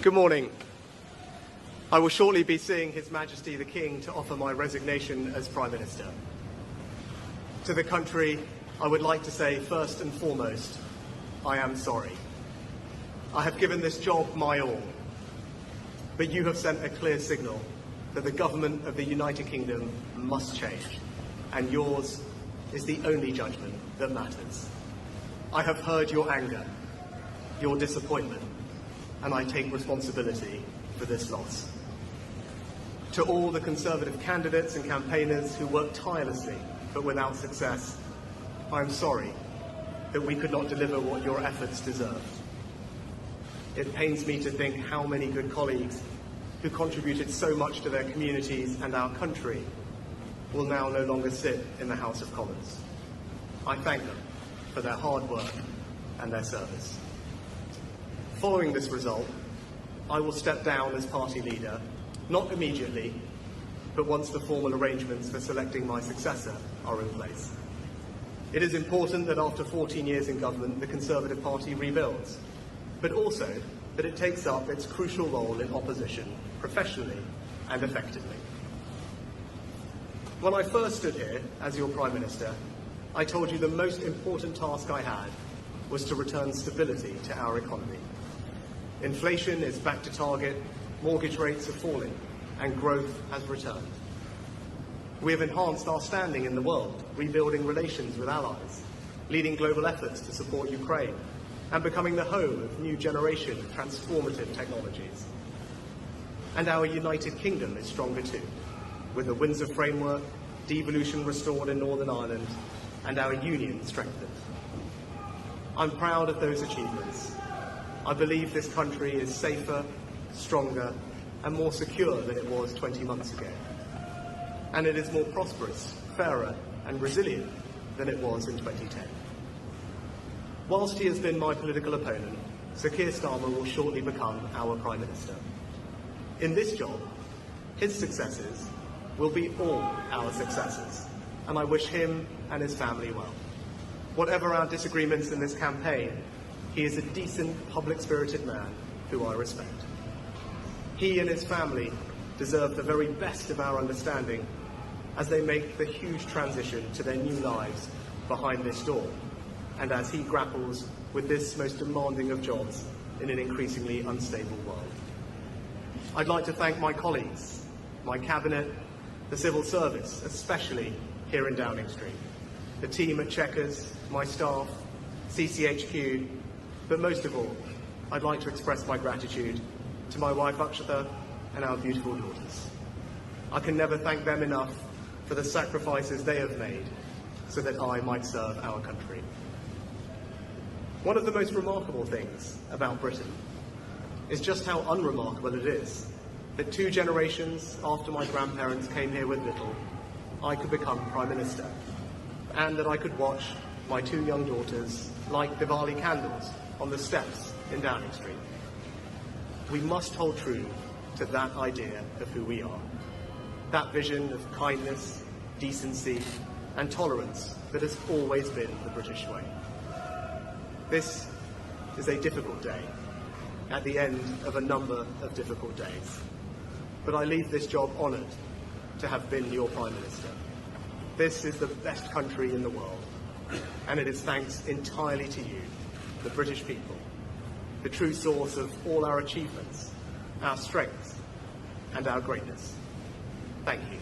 Good morning. I will shortly be seeing His Majesty the King to offer my resignation as Prime Minister. To the country, I would like to say first and foremost, I am sorry. I have given this job my all, but you have sent a clear signal that the government of the United Kingdom must change, and yours is the only judgment that matters. I have heard your anger, your disappointment, and I take responsibility for this loss. To all the Conservative candidates and campaigners who worked tirelessly but without success, I am sorry that we could not deliver what your efforts deserved. It pains me to think how many good colleagues who contributed so much to their communities and our country will now no longer sit in the House of Commons. I thank them for their hard work and their service. Following this result, I will step down as party leader, not immediately, but once the formal arrangements for selecting my successor are in place. It is important that after 14 years in government, the Conservative Party rebuilds, but also that it takes up its crucial role in opposition professionally and effectively. When I first stood here as your Prime Minister, I told you the most important task I had was to return stability to our economy. Inflation is back to target, mortgage rates are falling, and growth has returned. We have enhanced our standing in the world, rebuilding relations with allies, leading global efforts to support Ukraine, and becoming the home of new generation of transformative technologies. And our United Kingdom is stronger too, with the Windsor Framework, devolution restored in Northern Ireland, and our union strengthened. I'm proud of those achievements. I believe this country is safer, stronger, and more secure than it was 20 months ago. And it is more prosperous, fairer, and resilient than it was in 2010. Whilst he has been my political opponent, Sir Keir Starmer will shortly become our Prime Minister. In this job, his successes will be all our successes, and I wish him and his family well. Whatever our disagreements in this campaign, he is a decent, public-spirited man who I respect. He and his family deserve the very best of our understanding as they make the huge transition to their new lives behind this door, and as he grapples with this most demanding of jobs in an increasingly unstable world. I'd like to thank my colleagues, my cabinet, the civil service, especially here in Downing Street, the team at Chequers, my staff, CCHQ, but most of all, I'd like to express my gratitude to my wife Akshata and our beautiful daughters. I can never thank them enough for the sacrifices they have made so that I might serve our country. One of the most remarkable things about Britain is just how unremarkable it is that 2 generations after my grandparents came here with little, I could become Prime Minister, and that I could watch my 2 young daughters light Diwali candles on the steps in Downing Street. We must hold true to that idea of who we are, that vision of kindness, decency, and tolerance that has always been the British way. This is a difficult day, at the end of a number of difficult days, but I leave this job honoured to have been your Prime Minister. This is the best country in the world, and it is thanks entirely to you, the British people, the true source of all our achievements, our strengths, and our greatness. Thank you.